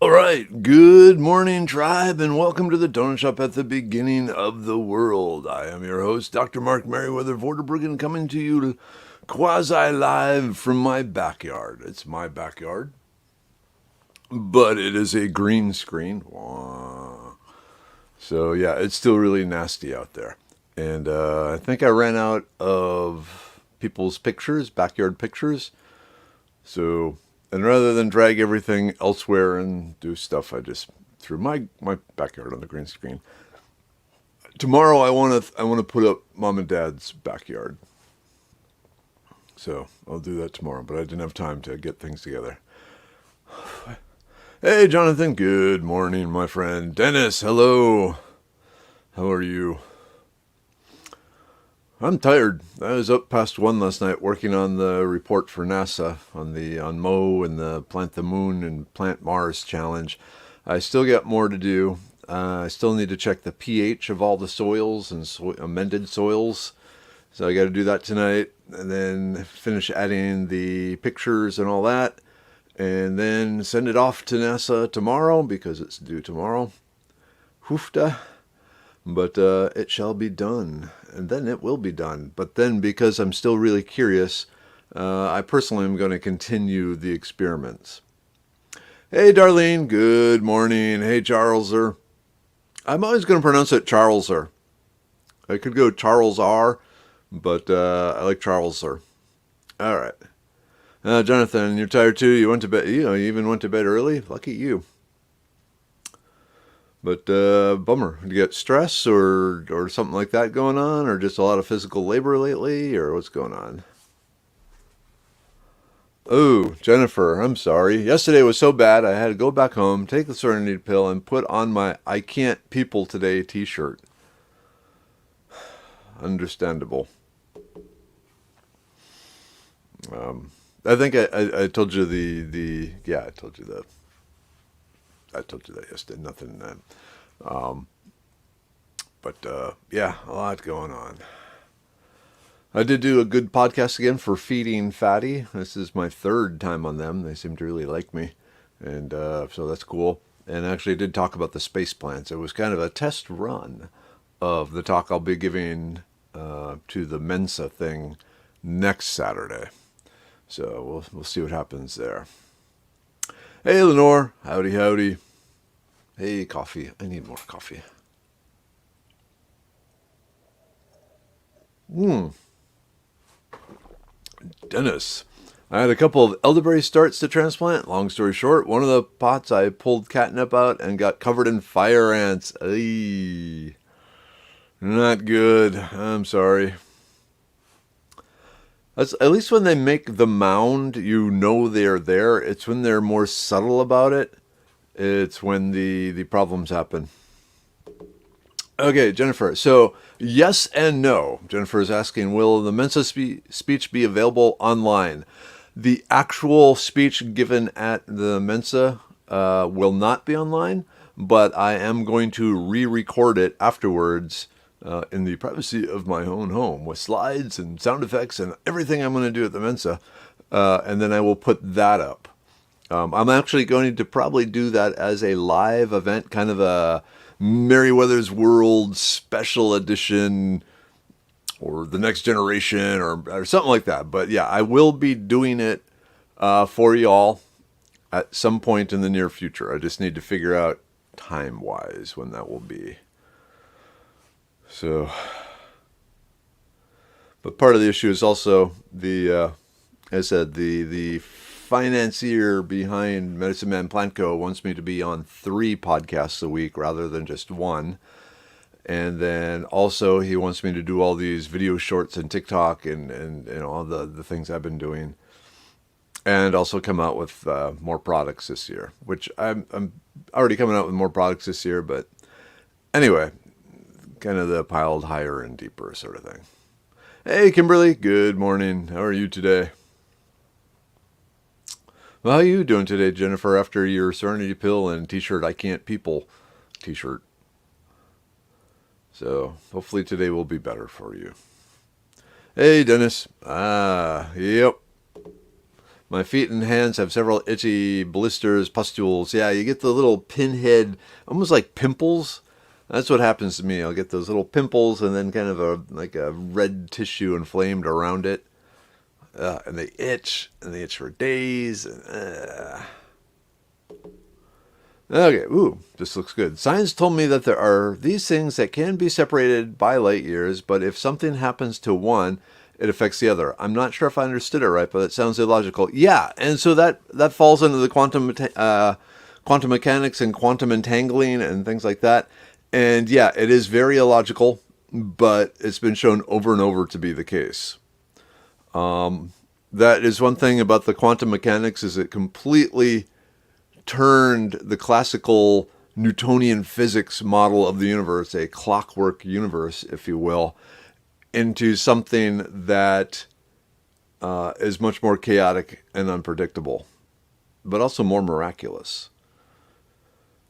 All right, good morning, tribe, and welcome to the Donut Shop at the beginning of the world. I am your host, Dr. Mark Merriweather Vorderbruggen, coming to you quasi-live from my backyard. It's my backyard, but it is a green screen. So yeah, it's still really nasty out there. And I think I ran out of people's pictures, backyard pictures. So, and rather than drag everything elsewhere and do stuff, I just threw my backyard on the green screen. Tomorrow, I want to put up mom and dad's backyard. So I'll do that tomorrow. But I didn't have time to get things together. Hey, Jonathan. Good morning, my friend. Dennis. Hello. How are you? I'm tired. I was up past 1 last night working on the report for NASA on Mo and the Plant the Moon and Plant Mars challenge. I still got more to do. I still need to check the pH of all the soils and amended soils. So I got to do that tonight and then finish adding the pictures and all that. And then send it off to NASA tomorrow because it's due tomorrow. Hoofda. But it shall be done, and then it will be done. But then, because I'm still really curious, I personally am going to continue the experiments. Hey, Darlene, good morning. Hey, Charleser. I'm always going to pronounce it Charleser. I could go Charles R, but I like Charleser. All right. Jonathan, you're tired too? You went to bed, you even went to bed early? Lucky you. But bummer. Do you get stress or something like that going on, or just a lot of physical labor lately, or what's going on? Oh, Jennifer, I'm sorry. Yesterday was so bad I had to go back home, take the Serenity pill, and put on my "I Can't People Today" T-shirt. Understandable. I think I told you I told you that. I told you that yesterday. Nothing. But yeah, a lot going on. I did do a good podcast again for Feeding Fatty. This is my third time on them. They seem to really like me, and so that's cool. And actually, I did talk about the space plants. It was kind of a test run of the talk I'll be giving to the Mensa thing next Saturday. So we'll see what happens there. Hey, Lenore. Howdy, howdy. Hey, coffee. I need more coffee. Dennis. I had a couple of elderberry starts to transplant. Long story short, one of the pots I pulled catnip out and got covered in fire ants. Eey. Not good. I'm sorry. That's, at least when they make the mound, you know they're there. It's when they're more subtle about it. It's when the problems happen. Okay, Jennifer. So, yes and no. Jennifer is asking, will the Mensa speech be available online? The actual speech given at the Mensa will not be online, but I am going to re-record it afterwards in the privacy of my own home with slides and sound effects and everything I'm going to do at the Mensa, and then I will put that up. I'm actually going to probably do that as a live event, kind of a Merriweather's World special edition or the next generation or something like that. But yeah, I will be doing it for y'all at some point in the near future. I just need to figure out time-wise when that will be. So, but part of the issue is also as I said, the financier behind Medicine Man Plant Co. wants me to be on 3 podcasts a week rather than just 1. And then also he wants me to do all these video shorts and TikTok and all the things I've been doing. And also come out with more products this year, which I'm already coming out with more products this year. But anyway, kind of the piled higher and deeper sort of thing. Hey, Kimberly. Good morning. How are you today? Well, how are you doing today, Jennifer, after your Serenity pill and T-shirt "I Can't People" T-shirt? So hopefully today will be better for you. Hey, Dennis. Yep. My feet and hands have several itchy blisters, pustules. Yeah, you get the little pinhead, almost like pimples. That's what happens to me. I'll get those little pimples and then kind of a red tissue inflamed around it. And they itch for days. Okay, ooh, this looks good. Science told me that there are these things that can be separated by light years, but if something happens to one, it affects the other. I'm not sure if I understood it right, but it sounds illogical. Yeah, and so that falls into the quantum mechanics and quantum entangling and things like that. And yeah, it is very illogical, but it's been shown over and over to be the case. That is one thing about the quantum mechanics, is it completely turned the classical Newtonian physics model of the universe, a clockwork universe, if you will, into something that is much more chaotic and unpredictable, but also more miraculous.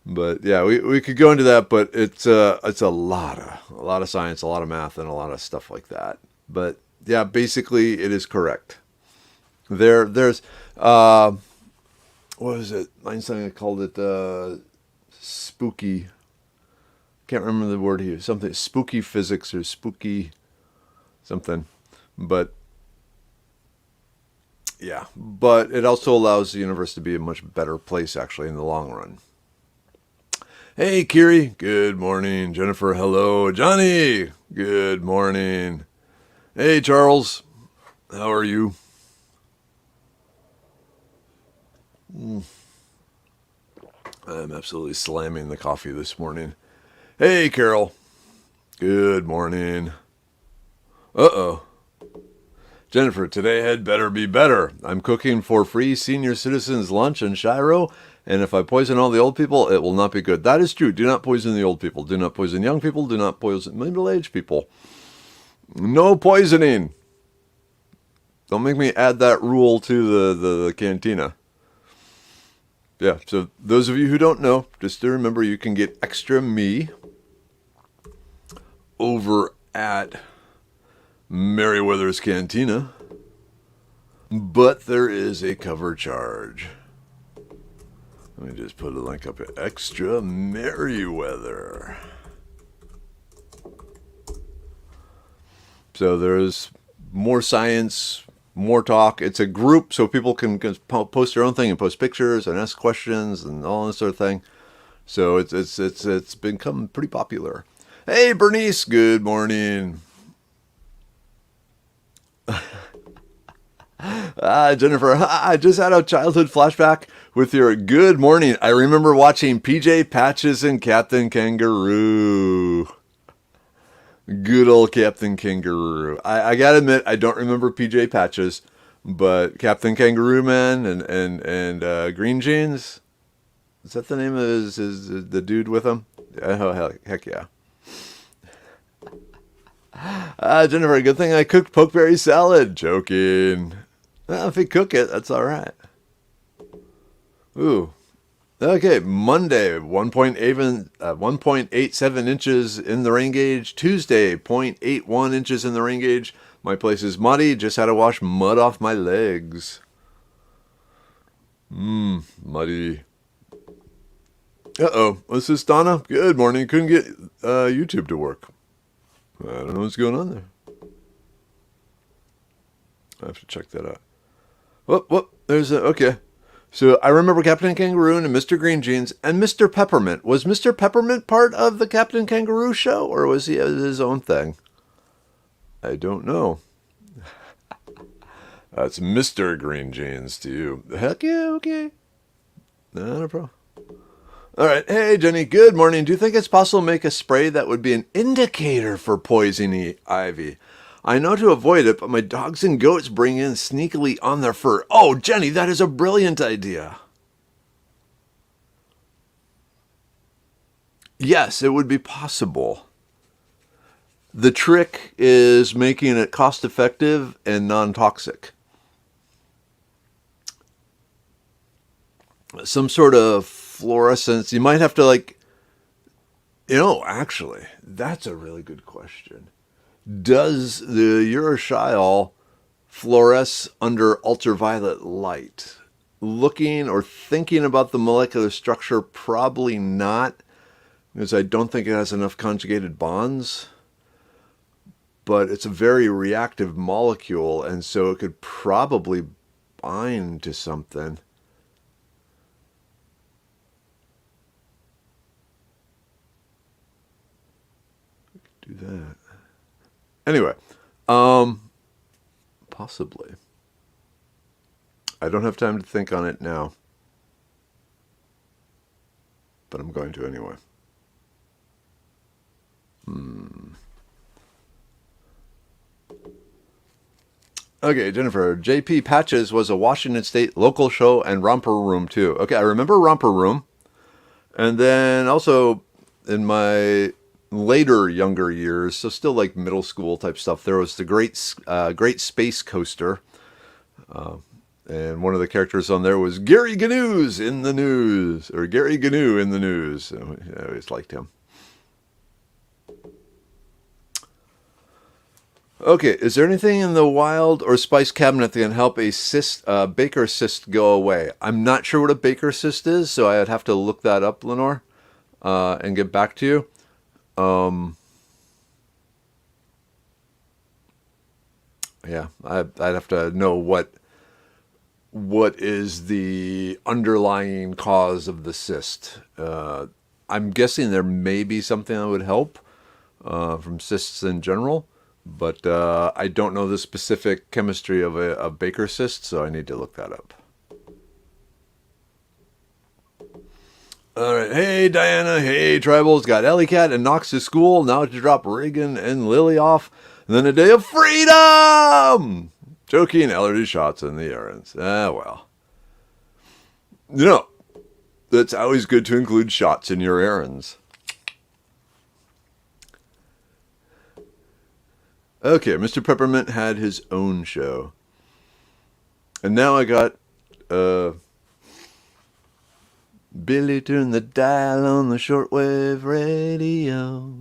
But yeah, we could go into that, but it's a lot of science, a lot of math, and a lot of stuff like that. But yeah, basically it is correct. There's what was it? Einstein called it spooky. Can't remember the word here. Something spooky physics or spooky something. But yeah, but it also allows the universe to be a much better place actually in the long run. Hey, Kiri. Good morning. Jennifer, hello. Johnny, good morning. Hey, Charles. How are you? I'm absolutely slamming the coffee this morning. Hey, Carol. Good morning. Uh-oh. Jennifer, today had better be better. I'm cooking for free senior citizens lunch in Shiro, and if I poison all the old people, it will not be good. That is true. Do not poison the old people. Do not poison young people. Do not poison middle-aged people. No poisoning. Don't make me add that rule to the cantina. Yeah, so those of you who don't know, just to remember, you can get extra me over at Merriweather's Cantina, but there is a cover charge. Let me just put a link up here. Extra Merriweather. So there's more science, more talk. It's a group, so people can post their own thing and post pictures and ask questions and all this sort of thing. So it's become pretty popular. Hey, Bernice, good morning. Jennifer, I just had a childhood flashback with your good morning. I remember watching PJ Patches and Captain Kangaroo. Good old Captain Kangaroo. I gotta admit, I don't remember PJ Patches, but Captain Kangaroo Man and Green Jeans. Is that the name of the dude with him? Oh, heck yeah. Jennifer, good thing I cooked pokeberry salad. Joking. Well, if you cook it, that's all right. Ooh. Okay, Monday, 1.87 inches in the rain gauge. Tuesday, 0.81 inches in the rain gauge. My place is muddy. Just had to wash mud off my legs. Muddy. Uh-oh. This is Donna. Good morning. Couldn't get YouTube to work. I don't know what's going on there. I have to check that out. Whoop. Okay. So I remember Captain Kangaroo and Mr. Green Jeans and Mr. Peppermint. Was Mr. Peppermint part of the Captain Kangaroo show, or was he his own thing? I don't know. That's Mr. Green Jeans to you. Heck yeah, okay. Not a problem. All right. Hey, Jenny, good morning. Do you think it's possible to make a spray that would be an indicator for poison ivy? I know to avoid it, but my dogs and goats bring in sneakily on their fur. Oh, Jenny, that is a brilliant idea. Yes, it would be possible. The trick is making it cost-effective and non-toxic. Some sort of fluorescence. You might have to actually, that's a really good question. Does the urushiol fluoresce under ultraviolet light. Looking or thinking about the molecular structure, probably not, because I don't think it has enough conjugated bonds. But it's a very reactive molecule, and so it could probably bind to something. Do that. Anyway, possibly. I don't have time to think on it now, but I'm going to anyway. Okay, Jennifer. J.P. Patches was a Washington State local show and Romper Room, too. Okay, I remember Romper Room. And then also in my later, younger years, so still like middle school type stuff, there was the Great Space Coaster. And one of the characters on there was Gary Gnu's in the news, or Gary Gnu in the news. So I always liked him. Okay, is there anything in the wild or spice cabinet that can help a Baker cyst go away? I'm not sure what a Baker cyst is, so I'd have to look that up, Lenore, and get back to you. Yeah, I'd have to know what is the underlying cause of the cyst. I'm guessing there may be something that would help from cysts in general. But I don't know the specific chemistry of a Baker cyst, so I need to look that up. All right. Hey, Diana. Hey, Tribals. Got Ellie Cat and Knox to school. Now to drop Reagan and Lily off. And then a day of freedom! Joking allergy shots in the errands. Well. You know, it's always good to include shots in your errands. Okay, Mr. Peppermint had his own show. And now I got, Billy turned the dial on the shortwave radio.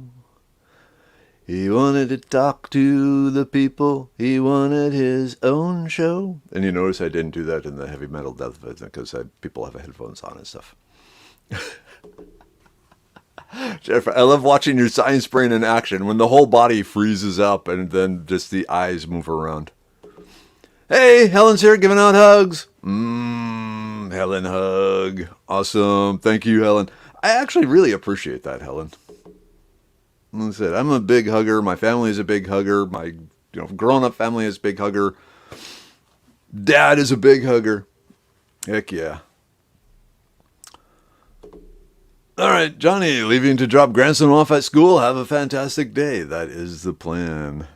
He wanted to talk to the people. He wanted his own show. And you notice I didn't do that in the heavy metal death because people have headphones on and stuff. Jennifer, I love watching your science brain in action when the whole body freezes up and then just the eyes move around. Hey, Helen's here giving out hugs. Helen hug. Awesome. Thank you, Helen. I actually really appreciate that, Helen. Like I said, I'm a big hugger. My family is a big hugger. My grown-up family is a big hugger. Dad is a big hugger. Heck yeah. All right, Johnny, leaving to drop grandson off at school. Have a fantastic day. That is the plan.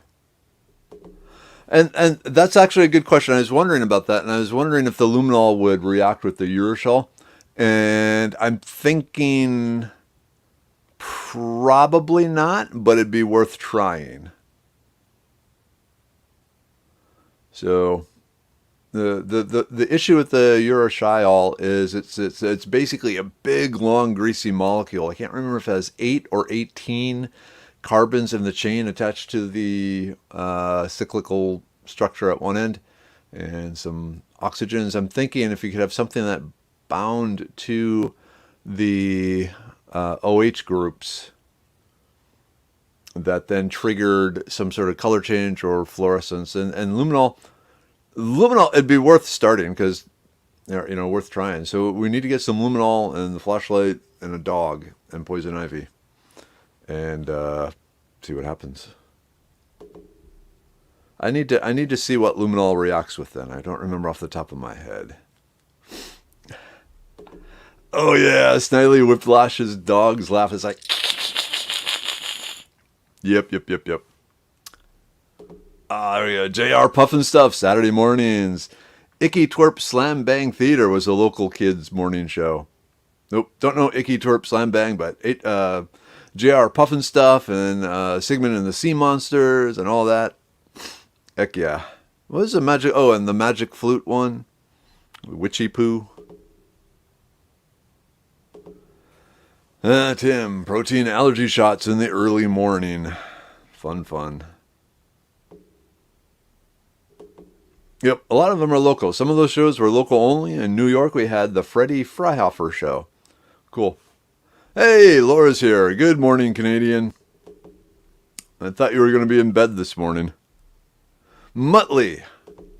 And that's actually a good question. I was wondering about that, and I was wondering if the luminol would react with the urushiol. And I'm thinking probably not, but it'd be worth trying. So the issue with the urushiol is it's basically a big, long, greasy molecule. I can't remember if it has 8 or 18 carbons in the chain attached to the cyclical structure at one end and some oxygens. I'm thinking if you could have something that bound to the OH groups that then triggered some sort of color change or fluorescence. And luminol, it'd be worth starting because, worth trying. So we need to get some luminol and the flashlight and a dog and poison ivy and see what happens. I need to see what luminol reacts with then. I don't remember off the top of my head. Oh yeah, Snidely Whiplash's dog's laugh is like, yep. There we go. JR Puffin Stuff, Saturday mornings. Icky Twerp Slam Bang Theater was a local kids' morning show. Nope, don't know Icky Twerp Slam Bang, but JR Puffin Stuff and Sigmund and the Sea Monsters and all that. Heck yeah. What was the magic? Oh, and the Magic Flute one. Witchy Poo. Tim, protein allergy shots in the early morning. Fun. Yep, a lot of them are local. Some of those shows were local only. In New York, we had the Freddie Freihofer show. Cool. Hey, Laura's here. Good morning, Canadian. I thought you were going to be in bed this morning. Muttley.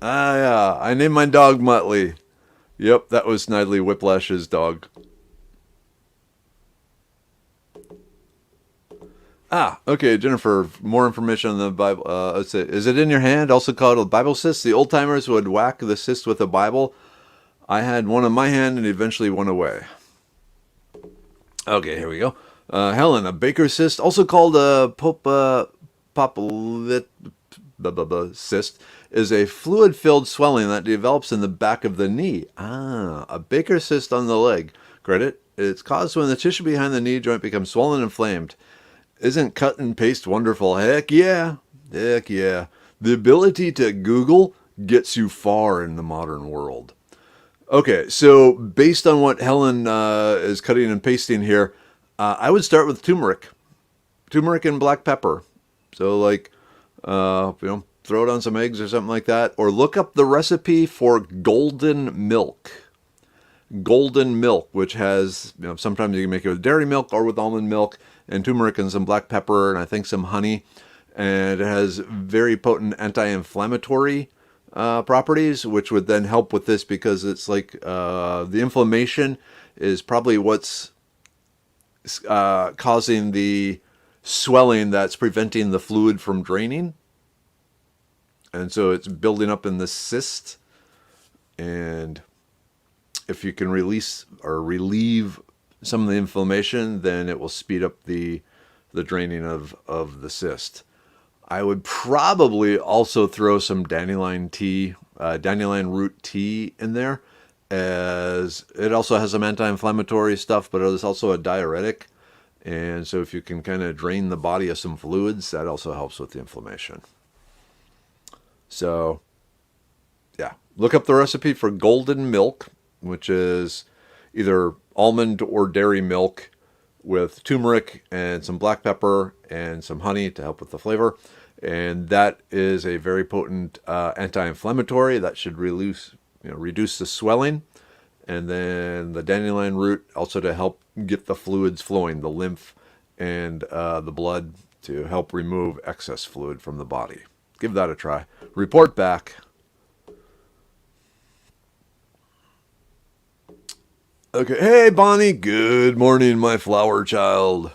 Ah, yeah. I named my dog Muttley. Yep, that was Snidely Whiplash's dog. Ah, okay, Jennifer. More information on the Bible. Let's see. Is it in your hand? Also called a Bible cyst. The old timers would whack the cyst with a Bible. I had one in my hand and eventually went away. Okay, here we go. Helen, a Baker cyst, also called a popolit cyst, is a fluid-filled swelling that develops in the back of the knee. Ah, a Baker cyst on the leg. Credit. It's caused when the tissue behind the knee joint becomes swollen and inflamed. Isn't cut and paste wonderful? Heck yeah. Heck yeah. The ability to Google gets you far in the modern world. Okay, so based on what Helen is cutting and pasting here, I would start with turmeric. Turmeric and black pepper. So throw it on some eggs or something like that. Or look up the recipe for golden milk. Golden milk, which has, sometimes you can make it with dairy milk or with almond milk, and turmeric and some black pepper, and I think some honey. And it has very potent anti-inflammatory properties, which would then help with this because it's like the inflammation is probably what's causing the swelling that's preventing the fluid from draining. And so it's building up in the cyst. And if you can release or relieve some of the inflammation, then it will speed up the draining of the cyst. I would probably also throw some dandelion root tea in there, as it also has some anti-inflammatory stuff, but it's also a diuretic. And so if you can kind of drain the body of some fluids, that also helps with the inflammation. So, yeah, look up the recipe for golden milk, which is either almond or dairy milk with turmeric and some black pepper and some honey to help with the flavor. And that is a very potent anti-inflammatory that should reduce the swelling. And then the dandelion root also to help get the fluids flowing, the lymph and the blood, to help remove excess fluid from the body. Give that a try. Report back. Okay, hey Bonnie, good morning, my flower child.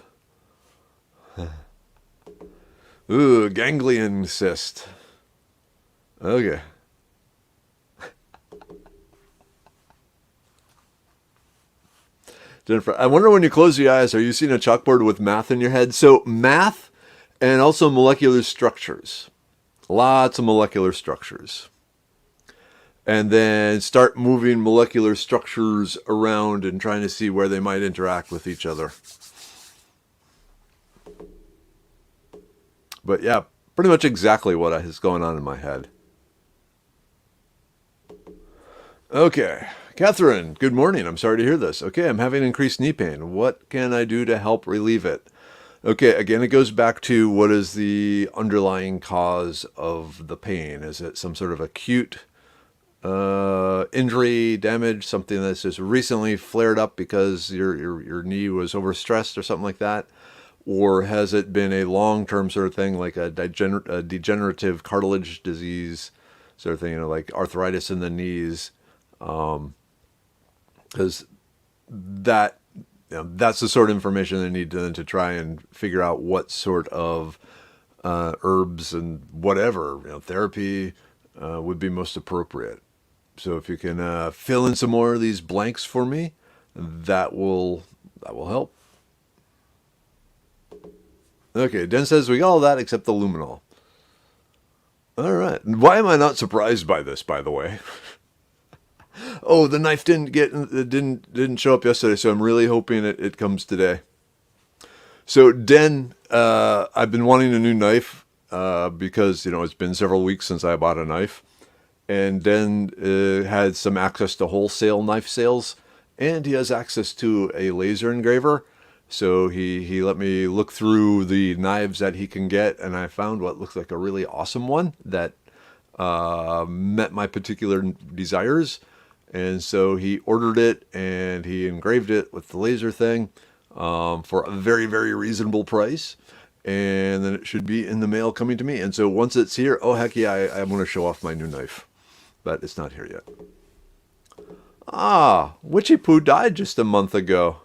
Ooh, ganglion cyst. Okay. Jennifer, I wonder when you close your eyes, are you seeing a chalkboard with math in your head? So math and also molecular structures. Lots of molecular structures. And then start moving molecular structures around and trying to see where they might interact with each other. But yeah, pretty much exactly what is going on in my head. Okay, Kathryn, good morning. I'm sorry to hear this. Okay, I'm having increased knee pain. What can I do to help relieve it? Okay, again, it goes back to what is the underlying cause of the pain. Is it some sort of acute injury, damage, something that's just recently flared up because your knee was overstressed or something like that? Or has it been a long-term sort of thing, like a degenerative cartilage disease sort of thing, like arthritis in the knees? Because that's the sort of information they need to try and figure out what sort of herbs and whatever therapy would be most appropriate. So if you can fill in some more of these blanks for me, that will help. Okay, Den says we got all that except the luminol. All right. Why am I not surprised by this, by the way? Oh, the knife didn't show up yesterday, so I'm really hoping it comes today. So Den, I've been wanting a new knife because it's been several weeks since I bought a knife, and Den had some access to wholesale knife sales, and he has access to a laser engraver. So he let me look through the knives that he can get, and I found what looks like a really awesome one that met my particular desires. And so he ordered it and he engraved it with the laser thing for a very, very reasonable price. And then it should be in the mail coming to me. And so once it's here, oh, heck yeah, I'm going to show off my new knife. But it's not here yet. Ah, Witchy Poo died just a month ago.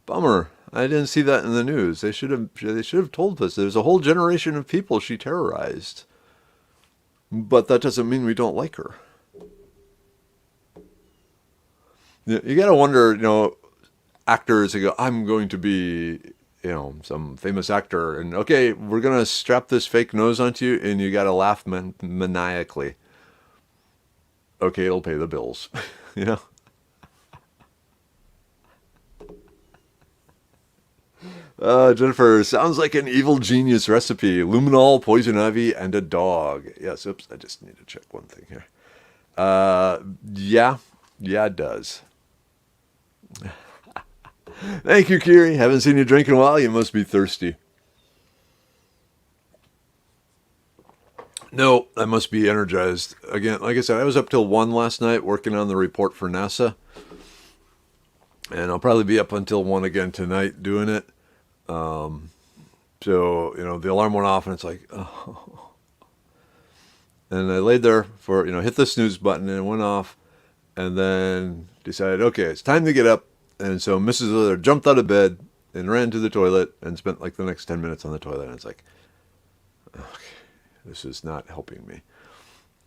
Bummer. I didn't see that in the news. They should have told us. There's a whole generation of people she terrorized. But that doesn't mean we don't like her. You got to wonder, actors who go, I'm going to be, some famous actor. And okay, we're going to strap this fake nose onto you and you got to laugh maniacally. Okay, it'll pay the bills, Jennifer, sounds like an evil genius recipe. Luminol, poison ivy, and a dog. Yes, oops, I just need to check one thing here. Yeah, it does. Thank you, Kiri. Haven't seen you drink in a while. You must be thirsty. No, I must be energized. Again, like I said, I was up till 1 last night working on the report for NASA. And I'll probably be up until 1 again tonight doing it. So, the alarm went off and it's like, oh. And I laid there for, hit the snooze button and it went off. And then decided, okay, it's time to get up. And so Mrs. Leather jumped out of bed and ran to the toilet and spent like the next 10 minutes on the toilet. And it's like, okay, this is not helping me.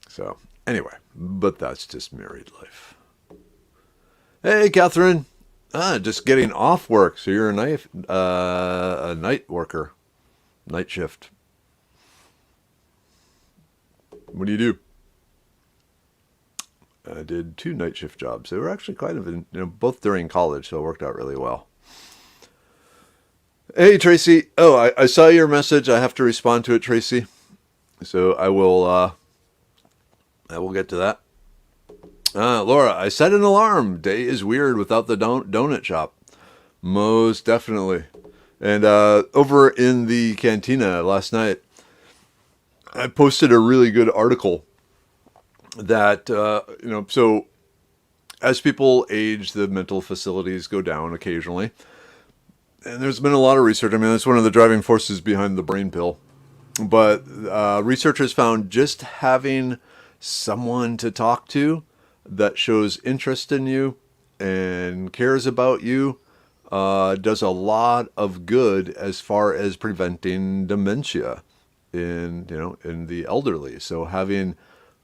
So anyway, but that's just married life. Hey, Kathryn. Just getting off work. So you're a night worker, night shift. What do you do? I did 2 night shift jobs. They were actually kind of, both during college, so it worked out really well. Hey, Tracy. Oh, I saw your message. I have to respond to it, Tracy. So I will get to that. Laura, I set an alarm. Day is weird without the donut shop. Most definitely. And over in the cantina last night, I posted a really good article that, so as people age, the mental facilities go down occasionally. And there's been a lot of research. I mean, that's one of the driving forces behind the brain pill. But researchers found just having someone to talk to that shows interest in you and cares about you does a lot of good as far as preventing dementia in the elderly. So having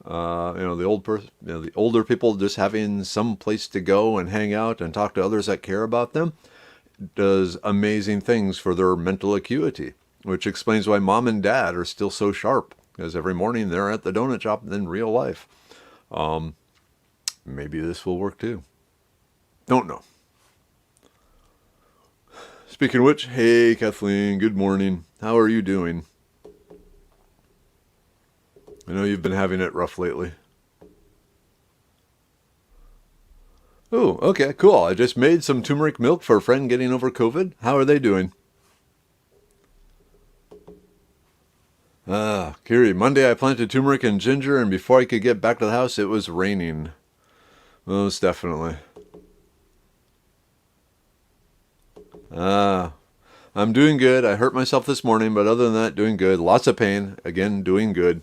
the older people just having some place to go and hang out and talk to others that care about them does amazing things for their mental acuity, which explains why mom and dad are still so sharp, because every morning they're at the donut shop in real life. Maybe this will work too. Don't know. Speaking of which, hey Kathleen, good morning. How are you doing? I know you've been having it rough lately. Oh, okay, cool. I just made some turmeric milk for a friend getting over COVID. How are they doing? Kiri, Monday I planted turmeric and ginger, and before I could get back to the house, it was raining. Most definitely. I'm doing good. I hurt myself this morning, but other than that, doing good. Lots of pain. Again, doing good.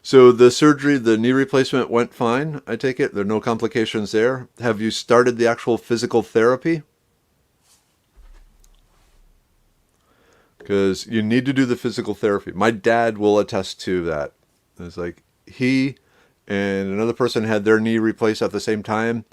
So the surgery, the knee replacement went fine, I take it? There are no complications there. Have you started the actual physical therapy? Because you need to do the physical therapy. My dad will attest to that. It's like he and another person had their knee replaced at the same time,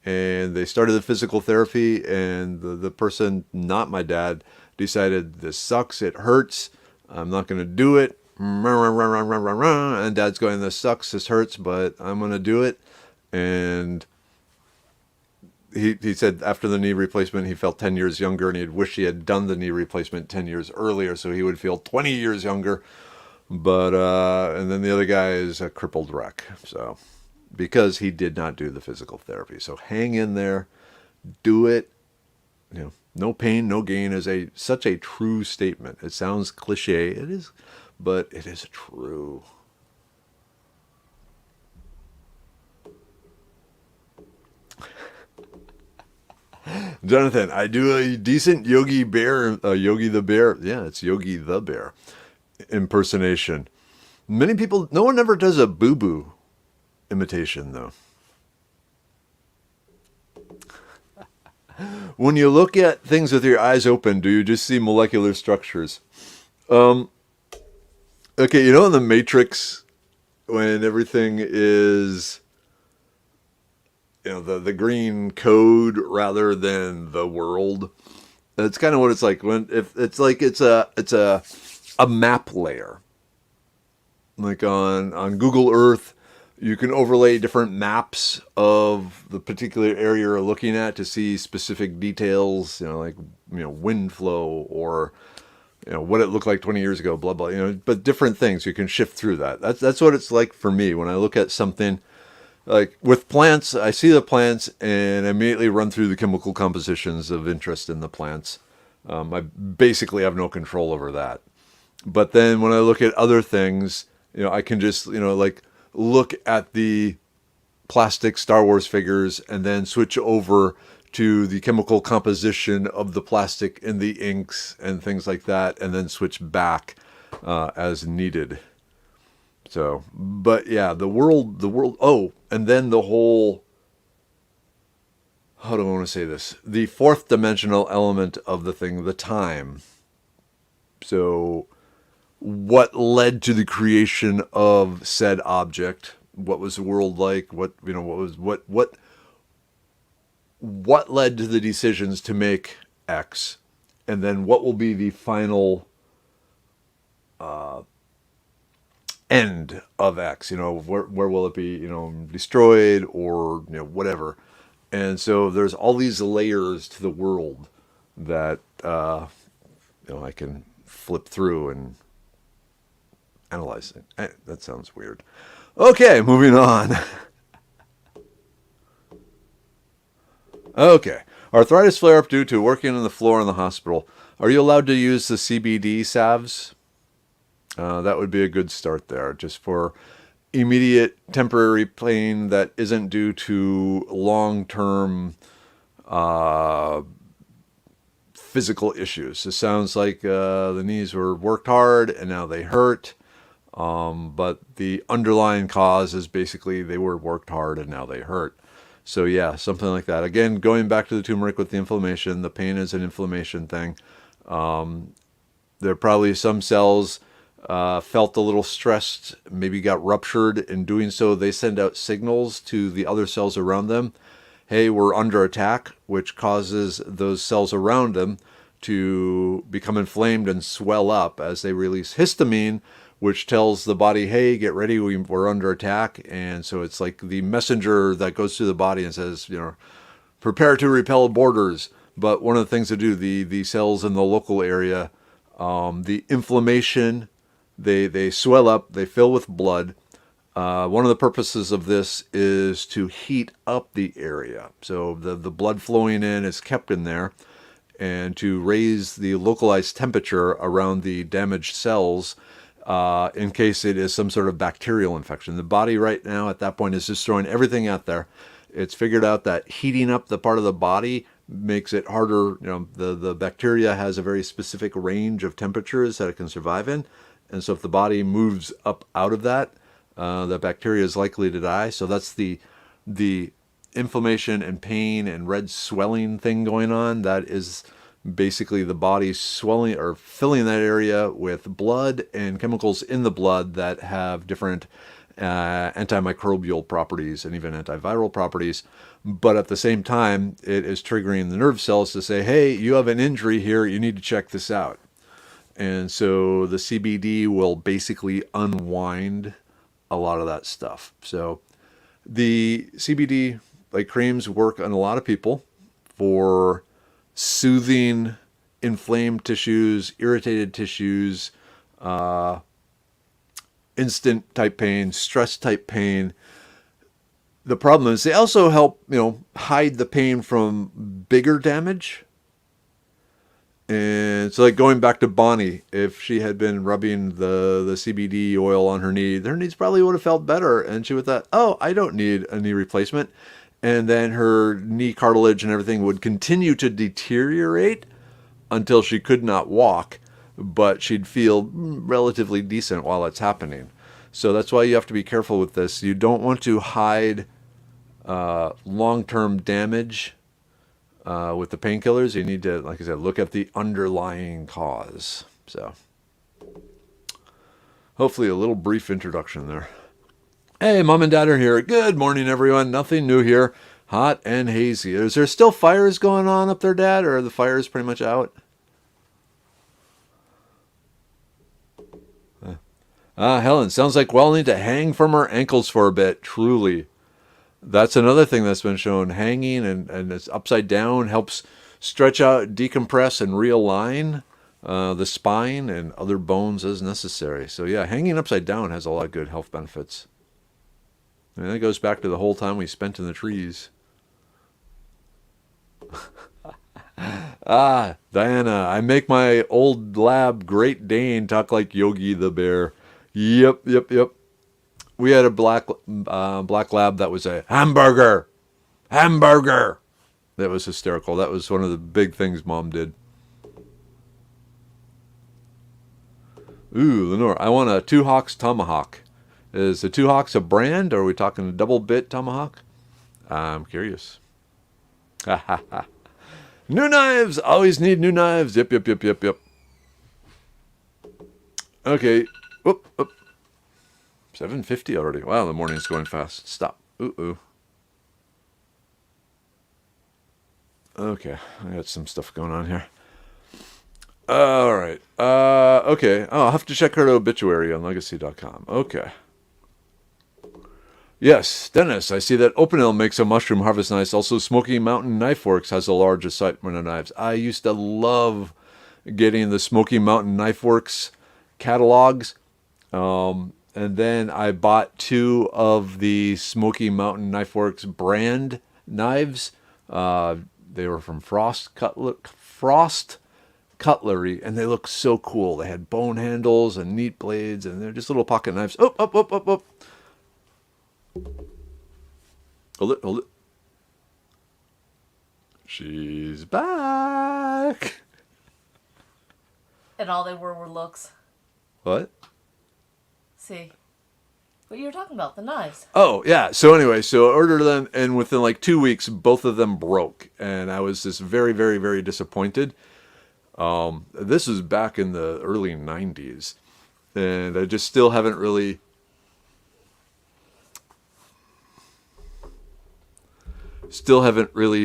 and they started the physical therapy, and the person, not my dad, decided, this sucks, it hurts, I'm not going to do it. And dad's going, this sucks, this hurts, but I'm going to do it. And he said after the knee replacement, he felt 10 years younger, and he'd wish he had done the knee replacement 10 years earlier so he would feel 20 years younger. But, and then the other guy is a crippled wreck. So, because he did not do the physical therapy. So hang in there, do it. No pain, no gain is such a true statement. It sounds cliche. It is. But it is true. Jonathan, I do a decent Yogi Bear, Yogi the Bear. Yeah, it's Yogi the Bear impersonation. Many people, no one ever does a Boo Boo imitation though. When you look at things with your eyes open, do you just see molecular structures? Um, okay, you know in the Matrix when everything is the green code rather than the world. That's kind of what it's like when if it's like it's a map layer. Like on Google Earth, you can overlay different maps of the particular area you're looking at to see specific details, like wind flow or what it looked like 20 years ago, blah blah, but different things you can shift through that. That's what it's like for me when I look at something. Like with plants, I see the plants and I immediately run through the chemical compositions of interest in the plants. I basically have no control over that. But then when I look at other things, I can just, like look at the plastic Star Wars figures and then switch over to the chemical composition of the plastic in the inks and things like that, and then switch back as needed. So, but yeah, the world, oh, and then the whole, how do I want to say this? The fourth dimensional element of the thing, the time. So, what led to the creation of said object? What was the world like? What led to the decisions to make X? And then what will be the final end of X? Where will it be, destroyed or, whatever. And so there's all these layers to the world that, I can flip through and analyze it. That sounds weird. Okay, moving on. Okay. Arthritis flare up due to working on the floor in the hospital. Are you allowed to use the CBD salves? That would be a good start there, just for immediate temporary pain that isn't due to long-term physical issues. It sounds like the knees were worked hard and now they hurt, but the underlying cause is basically they were worked hard and now they hurt. So yeah, something like that. Again, going back to the turmeric with the inflammation, the pain is an inflammation thing. There are probably some cells felt a little stressed, maybe got ruptured. In doing so, they send out signals to the other cells around them. Hey, we're under attack, which causes those cells around them to become inflamed and swell up as they release histamine, which tells the body, hey, get ready, we're under attack. And so it's like the messenger that goes through the body and says, prepare to repel boarders. But one of the things to do, the cells in the local area, the inflammation, they swell up, they fill with blood. One of the purposes of this is to heat up the area. So the blood flowing in is kept in there, and to raise the localized temperature around the damaged cells in case it is some sort of bacterial infection. The body right now at that point is just throwing everything out there. It's figured out that heating up the part of the body makes it harder. The bacteria has a very specific range of temperatures that it can survive in. And so if the body moves up out of that, the bacteria is likely to die. So that's the inflammation and pain and red swelling thing going on. That is basically the body swelling or filling that area with blood and chemicals in the blood that have different antimicrobial properties and even antiviral properties. But at the same time, it is triggering the nerve cells to say, hey, you have an injury here. You need to check this out. And so the CBD will basically unwind a lot of that stuff. So the CBD like creams work on a lot of people for soothing inflamed tissues, irritated tissues, instant type pain, stress type pain. The problem is they also help, hide the pain from bigger damage. And so like going back to Bonnie, if she had been rubbing the CBD oil on her knee, her knees probably would have felt better. And she would have thought, oh, I don't need a knee replacement. and then her knee cartilage and everything would continue to deteriorate until she could not walk, but she'd feel relatively decent while it's happening. So that's why you have to be careful with this. You don't want to hide long-term damage with the painkillers. You need to, like I said, look at the underlying cause. So hopefully a little brief introduction there. Hey, Mom and Dad are here. Good morning, everyone. Nothing new here. Hot and hazy. Is there still fires going on up there, Dad, or are the fires pretty much out? Helen, sounds like we'll need to hang from her ankles for a bit. Truly. That's another thing that's been shown. Hanging and it's upside down helps stretch out, decompress, and realign the spine and other bones as necessary. So yeah, hanging upside down has a lot of good health benefits. And that goes back to the whole time we spent in the trees. Diana, I make my old lab Great Dane talk like Yogi the Bear. Yep. We had a black lab that was a hamburger. That was hysterical. That was one of the big things Mom did. Ooh, Lenore, I want a Two Hawks tomahawk. Is the Two Hawks a brand, or are we talking a double bit tomahawk? I'm curious. New knives! Always need new knives. Yep. Okay. Whoop. 7:50 already. Wow, the morning's going fast. Stop. Ooh. Okay, I got some stuff going on here. All right. Okay. Oh, I'll have to check her obituary on legacy.com. Okay. Yes, Dennis, I see that Opinel makes a mushroom harvest knife. Also, Smoky Mountain Knife Works has a large assortment of knives. I used to love getting the Smoky Mountain Knife Works catalogs. And then I bought 2 of the Smoky Mountain Knife Works brand knives. They were from Frost Cutlery, and they look so cool. They had bone handles and neat blades, and they're just little pocket knives. Up. Hold it. She's back. And all they were looks. What? See. What you were talking about, the knives. Oh, yeah. So anyway, I ordered them, and within like 2 weeks, both of them broke. And I was just very, very, very disappointed. This was back in the early 90s. And I just still haven't really...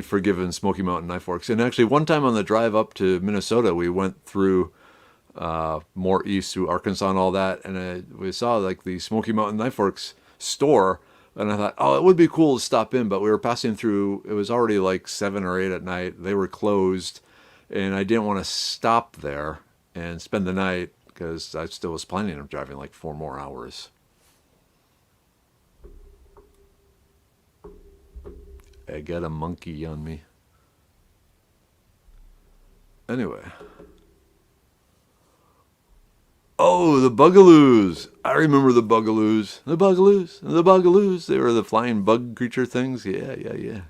forgiven Smoky Mountain Knife Works. And actually, one time on the drive up to Minnesota, we went through more east to Arkansas and all that, and we saw like the Smoky Mountain Knife Works store, and I thought, oh, it would be cool to stop in, but we were passing through. It was already like 7 or 8 at night. They were closed, and I didn't want to stop there and spend the night because I still was planning on driving like 4 more hours. I got a monkey on me. Anyway. Oh, the Bugaloos. I remember the Bugaloos. The Bugaloos. They were the flying bug creature things. Yeah.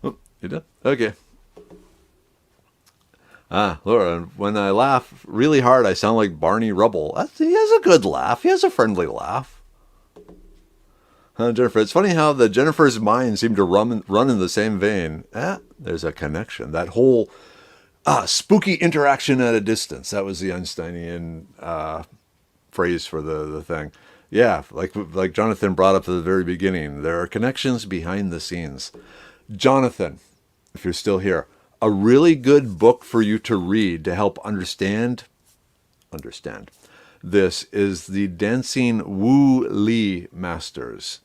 Oh, you done? Okay. Laura, when I laugh really hard, I sound like Barney Rubble. He has a good laugh. He has a friendly laugh. Jennifer, it's funny how the Jennifer's mind seemed to run in the same vein. There's a connection. That whole spooky interaction at a distance. That was the Einsteinian phrase for the thing. Yeah, like Jonathan brought up at the very beginning. There are connections behind the scenes. Jonathan, if you're still here, a really good book for you to read to help understand this is the Dancing Wu Li Masters.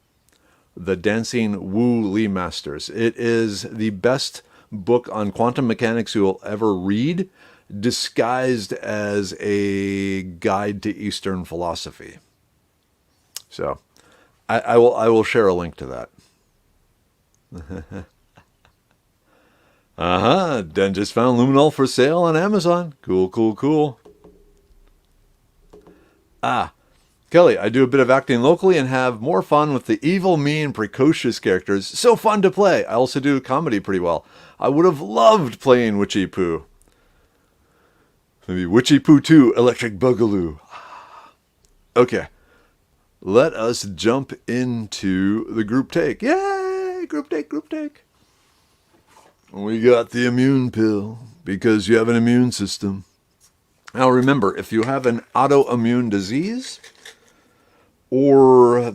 The Dancing Wu Li Masters. It is the best book on quantum mechanics you will ever read, disguised as a guide to Eastern philosophy. So, I will share a link to that. Den just found luminol for sale on Amazon. Cool. Kelly, I do a bit of acting locally and have more fun with the evil, mean, precocious characters. So fun to play. I also do comedy pretty well. I would have loved playing Witchy Poo. Maybe Witchy Poo 2, Electric Boogaloo. Okay. Let us jump into the group take. Yay! Group take, group take. We got the immune pill because you have an immune system. Now remember, if you have an autoimmune disease or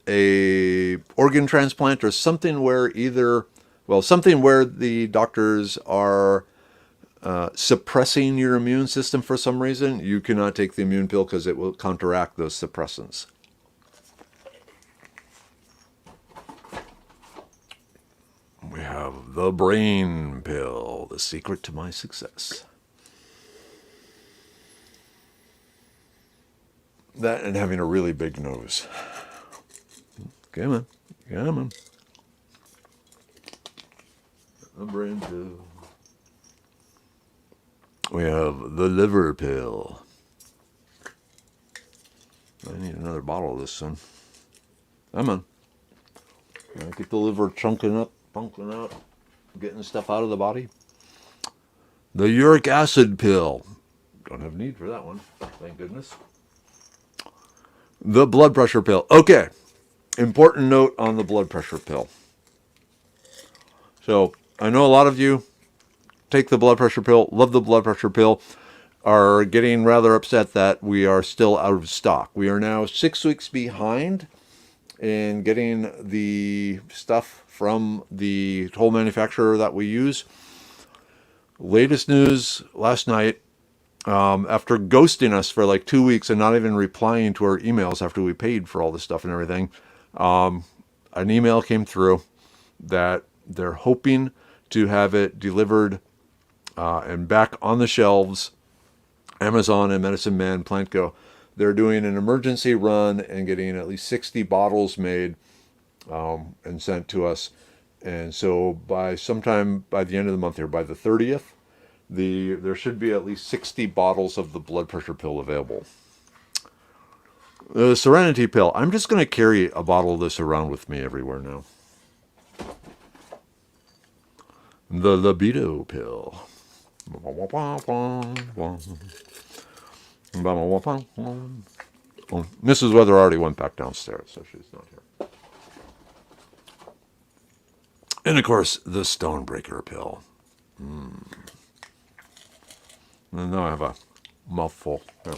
a organ transplant or something where something where the doctors are suppressing your immune system for some reason, you cannot take the immune pill because it will counteract those suppressants. We have the brain pill, the secret to my success. That and having a really big nose. Come on, come on. The brain pill. We have the liver pill. I need another bottle of this soon. Come on. Get the liver chunking up, punking out, getting stuff out of the body. The uric acid pill. Don't have need for that one, thank goodness. The blood pressure pill. Okay, important note on the blood pressure pill. So, I know a lot of you take the blood pressure pill, love the blood pressure pill, are getting rather upset that we are still out of stock. We are now 6 weeks behind in getting the stuff from the toll manufacturer that we use. Latest news last night, after ghosting us for like 2 weeks and not even replying to our emails after we paid for all this stuff and everything, an email came through that they're hoping to have it delivered and back on the shelves. Amazon and Medicine Man, PlantGo, they're doing an emergency run and getting at least 60 bottles made and sent to us. And so by the end of the month here, by the 30th, there should be at least 60 bottles of the blood pressure pill available. The Serenity pill. I'm just going to carry a bottle of this around with me everywhere now. The libido pill. Mrs. Weather already went back downstairs, so she's not here. And of course, the Stonebreaker pill. And now I have a mouthful. Yeah.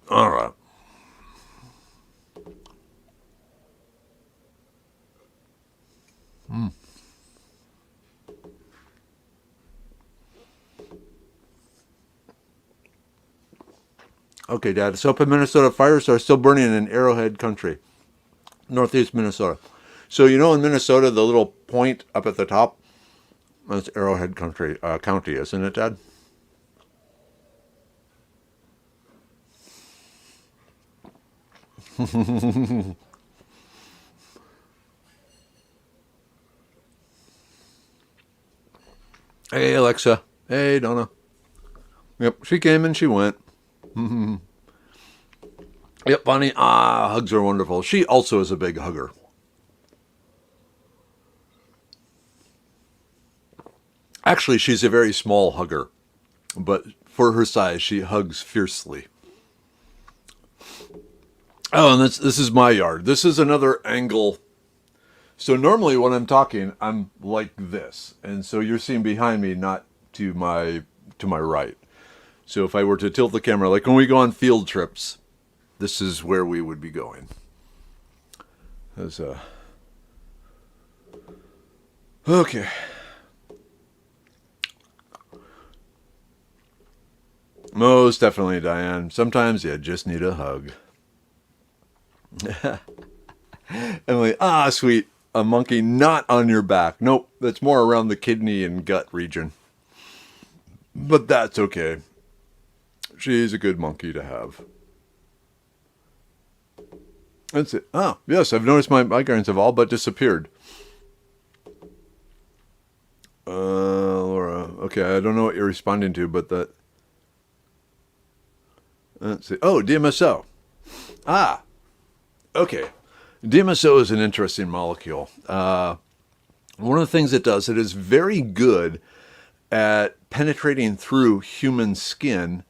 All right. Okay, Dad. So up in Minnesota, fires are still burning in Arrowhead Country, northeast Minnesota. So you know in Minnesota, the little point up at the top, that's Arrowhead County, isn't it, Dad? Hey, Alexa. Hey, Donna. Yep, she came and she went. Yep, Bonnie. Hugs are wonderful. She also is a big hugger. Actually, she's a very small hugger, but for her size, she hugs fiercely. Oh, and this is my yard. This is another angle. So normally when I'm talking, I'm like this, and so you're seeing behind me, not to my right. So if I were to tilt the camera, like when we go on field trips, this is where we would be going. Okay. Most definitely, Diane. Sometimes you just need a hug. Emily, sweet. A monkey not on your back. Nope, that's more around the kidney and gut region. But that's okay. She's a good monkey to have. That's it. Yes, I've noticed my migraines have all but disappeared. Laura. Okay, I don't know what you're responding to, but let's see. Oh, DMSO. Ah, okay. DMSO is an interesting molecule. One of the things it does, it is very good at penetrating through human skin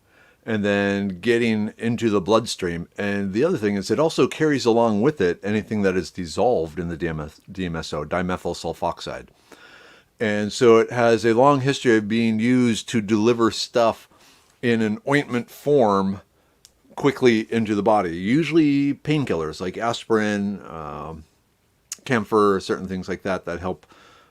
and then getting into the bloodstream. And the other thing is it also carries along with it anything that is dissolved in the DMSO, dimethyl sulfoxide. And so it has a long history of being used to deliver stuff in an ointment form quickly into the body. Usually painkillers like aspirin, camphor, certain things like that that help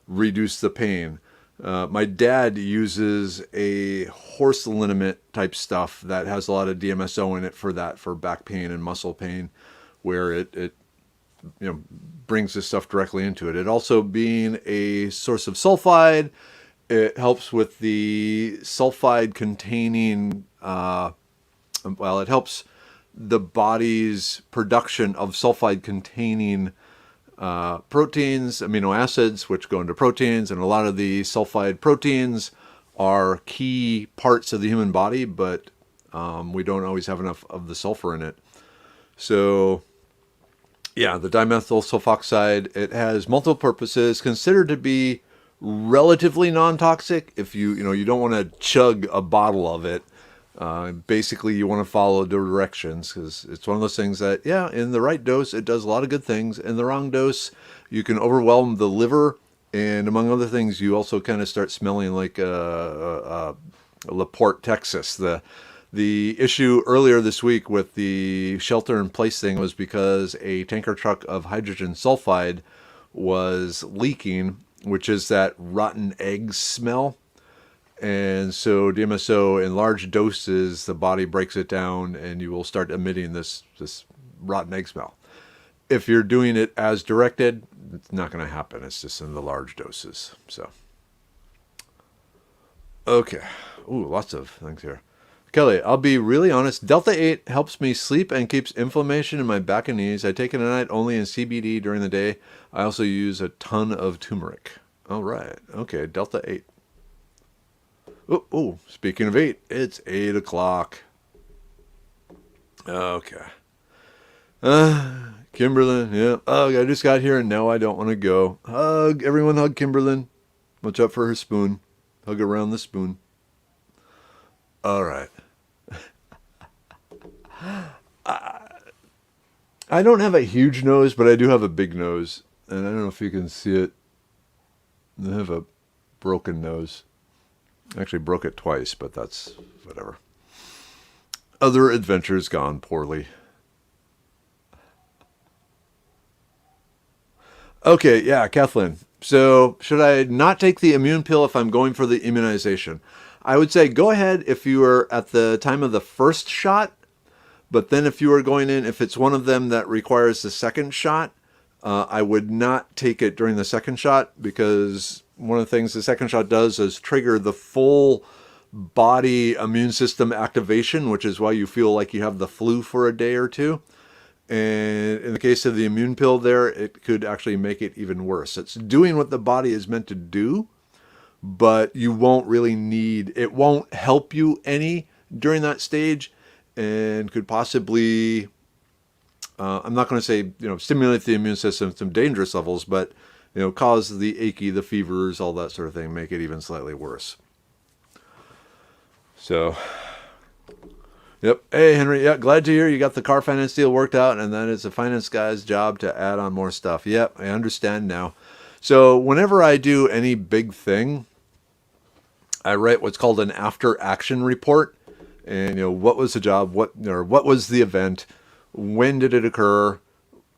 reduce the pain. My dad uses a horse liniment type stuff that has a lot of DMSO in it for that, for back pain and muscle pain, where it brings this stuff directly into it. It also being a source of sulfide, it helps with the sulfide containing, it helps the body's production of sulfide containing proteins, amino acids, which go into proteins, and a lot of the sulfide proteins are key parts of the human body, but we don't always have enough of the sulfur in it. So yeah, the dimethyl sulfoxide, it has multiple purposes, considered to be relatively non-toxic. If you don't want to chug a bottle of it. Basically, you want to follow the directions, because it's one of those things that, in the right dose, it does a lot of good things. In the wrong dose, you can overwhelm the liver, and among other things, you also kind of start smelling like LaPorte, Texas. The issue earlier this week with the shelter-in-place thing was because a tanker truck of hydrogen sulfide was leaking, which is that rotten egg smell. And so DMSO in large doses, the body breaks it down and you will start emitting this rotten egg smell. If you're doing it as directed, it's not going to happen. It's just in the large doses. So, okay. Ooh, lots of things here. Kelly, I'll be really honest. Delta 8 helps me sleep and keeps inflammation in my back and knees. I take it at night only in CBD during the day. I also use a ton of turmeric. All right. Okay, Delta 8. Oh, speaking of 8, it's 8 o'clock. Okay. Kimberlyn, yeah. Ugh, I just got here and now I don't want to go. Everyone hug Kimberlyn. Watch out for her spoon. Hug around the spoon. All right. I don't have a huge nose, but I do have a big nose. And I don't know if you can see it. I have a broken nose. Actually broke it twice, but that's whatever. Other adventures gone poorly. Okay, yeah, Kathleen. So, should I not take the immune pill if I'm going for the immunization? I would say go ahead if you are at the time of the first shot, but then if you are going in, if it's one of them that requires the second shot, I would not take it during the second shot, because one of the things the second shot does is trigger the full body immune system activation, which is why you feel like you have the flu for a day or two. And in the case of the immune pill there, it could actually make it even worse. It's doing what the body is meant to do, but you won't really need, it won't help you any during that stage, and could possibly, I'm not going to say, stimulate the immune system to dangerous levels, but, cause the achy, the fevers, all that sort of thing, make it even slightly worse. So, yep. Hey, Henry. Yeah, glad to hear you got the car finance deal worked out, and that it's a finance guy's job to add on more stuff. Yep, I understand now. So whenever I do any big thing, I write what's called an after action report. And, what was the job? What was the event? When did it occur?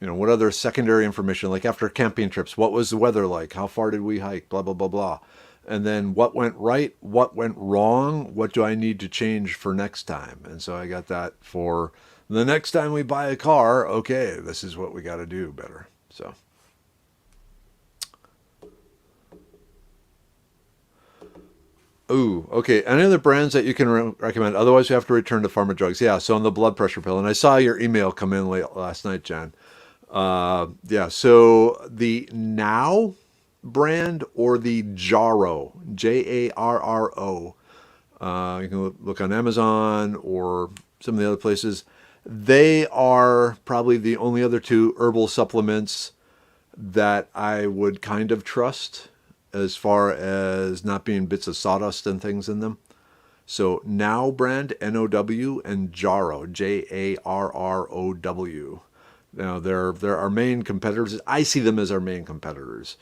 What other secondary information, like after camping trips, what was the weather like? How far did we hike? Blah, blah, blah, blah. And then what went right? What went wrong? What do I need to change for next time? And so I got that for the next time we buy a car. Okay, this is what we got to do better. So. Ooh, okay. Any other brands that you can recommend? Otherwise, we have to return to pharma drugs. Yeah, so on the blood pressure pill. And I saw your email come in late last night, Jen. Yeah, so the Now brand or the Jarro, Jarro. You can look on Amazon or some of the other places. They are probably the only other two herbal supplements that I would kind of trust as far as not being bits of sawdust and things in them. So Now brand, N-O-W, and Jarrow, Jarrow. Now, they're our main competitors. I see them as our main competitors,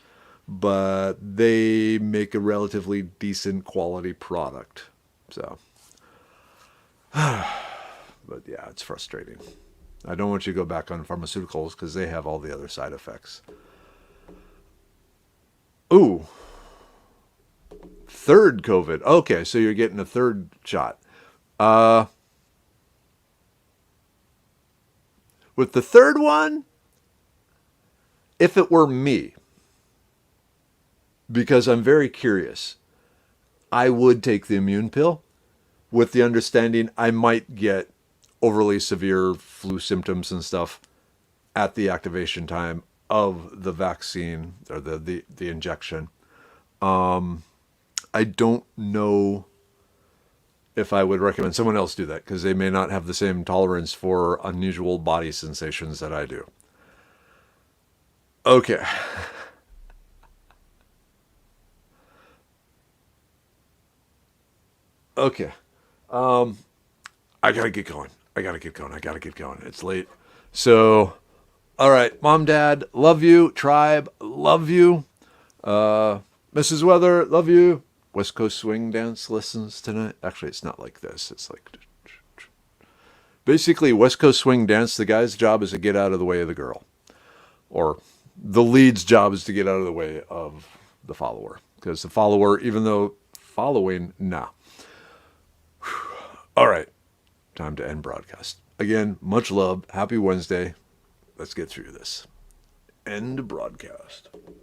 but they make a relatively decent quality product. So, but yeah, it's frustrating. I don't want you to go back on pharmaceuticals because they have all the other side effects. Ooh, third COVID. Okay, so you're getting a third shot. With the third one, if it were me, because I'm very curious, I would take the immune pill with the understanding I might get overly severe flu symptoms and stuff at the activation time of the vaccine or the injection. I don't know if I would recommend someone else do that because they may not have the same tolerance for unusual body sensations that I do. Okay. Okay. I gotta get going. I gotta get going. It's late. So, all right, Mom, Dad, love you. Tribe, love you. Mrs. Weather, love you. West Coast Swing Dance listens tonight. Actually, it's not like this. It's like... Basically, West Coast Swing Dance, the guy's job is to get out of the way of the girl. Or the lead's job is to get out of the way of the follower. Because the follower, even though following, nah. All right. Time to end broadcast. Again, much love. Happy Wednesday. Let's get through this. End broadcast.